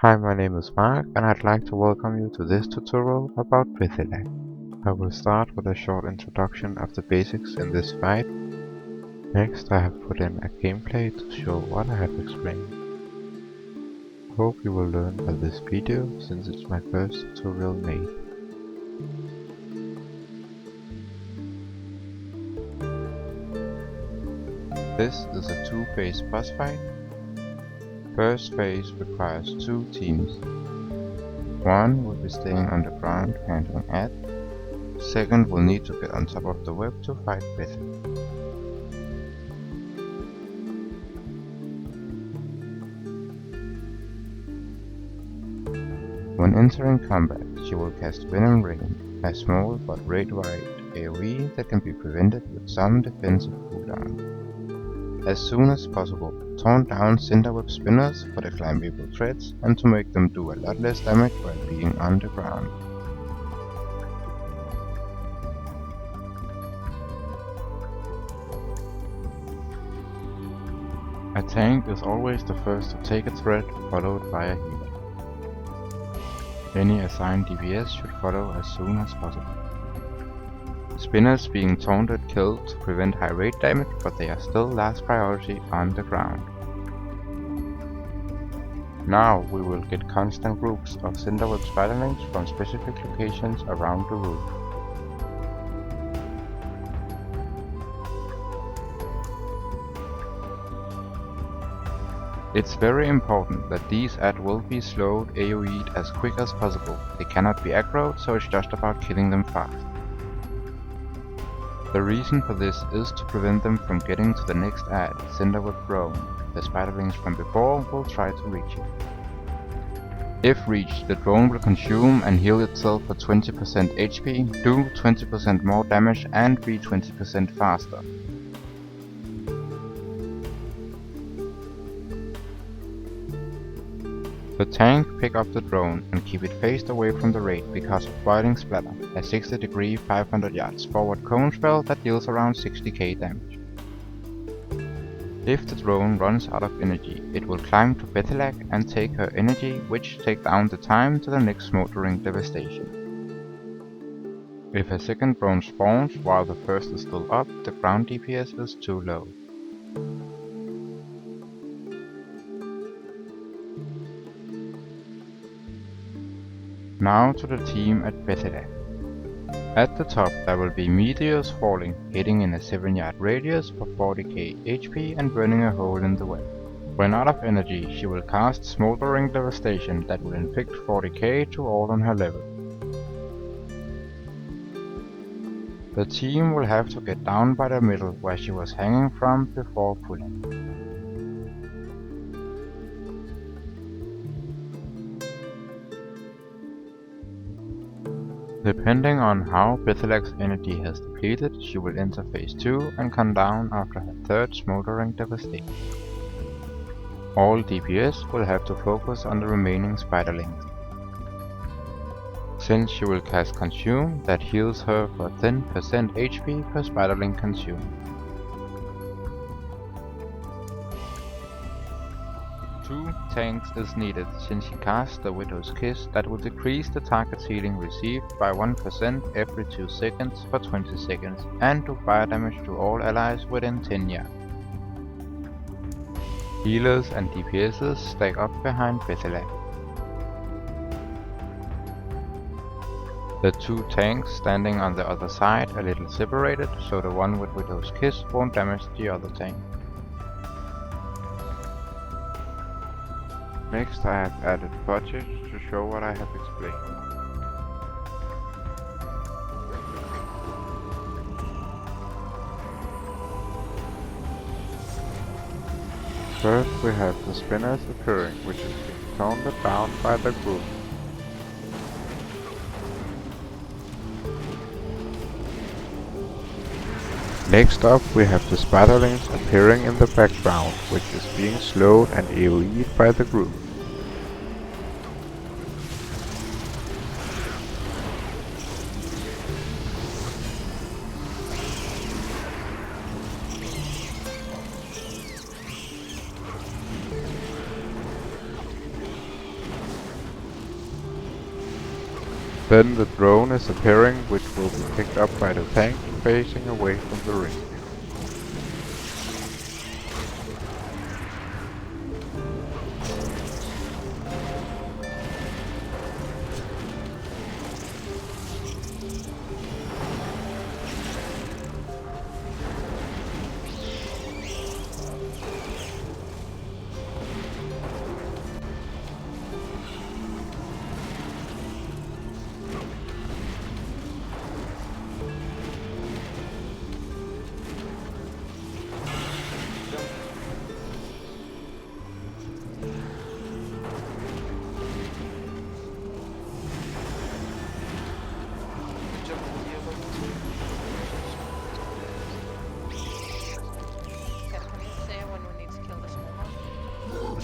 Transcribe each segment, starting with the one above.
Hi, my name is Mark, and I'd like to welcome you to this tutorial about Beth'Tilac. I will start with a short introduction of the basics in this fight. Next, I have put in a gameplay to show what I have explained. Hope you will learn by this video, since it's my first tutorial made. This is a two-phase boss fight. First phase requires two teams. One will be staying on the ground handling ad. Second will need to get on top of the web to fight Beth'Tilac. When entering combat, she will cast Venom Rain, a small but rate-wide AoE that can be prevented with some defensive cooldown. As soon as possible, taunt down Cinderweb spinners for the climbable threads and to make them do a lot less damage while being on the ground. A tank is always the first to take a threat, followed by a healer. Any assigned DPS should follow as soon as possible. Spinners being taunted kill to prevent high rate damage, but they are still last priority on the ground. Now we will get constant groups of Cinderweb spiderlings from specific locations around the roof. It's very important that these ads will be slowed AoE'd as quick as possible. They cannot be aggroed, so it's just about killing them fast. The reason for this is to prevent them from getting to the next ad, Cinderweb Realm. The spiderlings from before will try to reach it. If reached, the drone will consume and heal itself for 20% HP, do 20% more damage and be 20% faster. The tank pick up the drone and keep it faced away from the raid because of Boiling Splatter, a 60 degree 500 yards forward cone spell that deals around 60k damage. If the drone runs out of energy, it will climb to Beth'Tilac and take her energy, which take down the time to the next smoldering devastation. If a second drone spawns while the first is still up, the ground DPS is too low. Now to the team at Beth'Tilac. At the top there will be meteors falling, hitting in a 7-yard radius for 40k HP and burning a hole in the web. When out of energy, she will cast Smoldering Devastation that will inflict 40k to all on her level. The team will have to get down by the middle where she was hanging from before pulling. Depending on how Beth'Tilac's energy has depleted, she will enter phase 2 and come down after her third Smoldering Devastation. All DPS will have to focus on the remaining spiderlings. Since she will cast Consume, that heals her for 10% HP per spiderling consumed. 2 tanks is needed since she casts the Widow's Kiss that will decrease the target's healing received by 1% every 2 seconds for 20 seconds and do fire damage to all allies within 10 yards. Healers and DPSs stack up behind Beth'Tilac. The 2 tanks standing on the other side a little separated, so the one with Widow's Kiss won't damage the other tank. Next I have added budget to show what I have explained. First we have the spinners appearing, which is being taunted down by the group. Next up we have the spiderlings appearing in the background, which is being slowed and AoE'd by the group. Then the drone is appearing, which will be picked up by the tank facing away from the ring.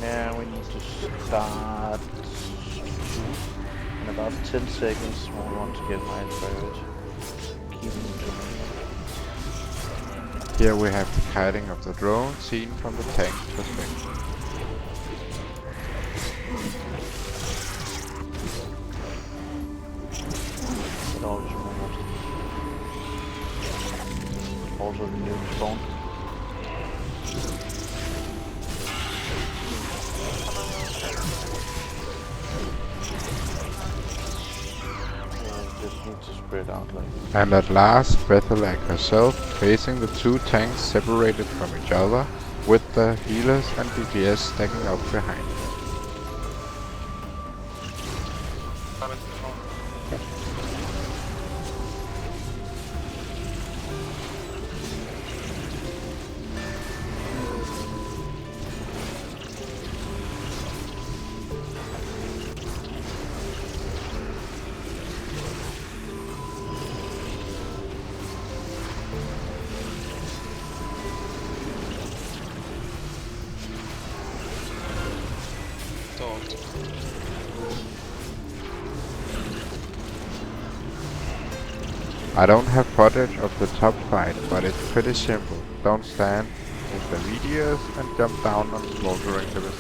Yeah, we need to start in about 10 seconds. I want to get my bird. Keep moving. Here we have the kiting of the drone seen from the tank's perspective. It always removed. Also the new spawn. Just need to spread out like this. And at last, Beth'Tilac herself facing the two tanks separated from each other, with the healers and DPS stacking up behind. I don't have footage of the top fight, but it's pretty simple. Don't stand with the meteors and jump down on smoldering the rest.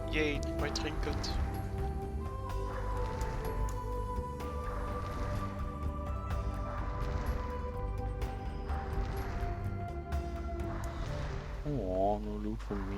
Yay, my trinket. Oh, no loot for me.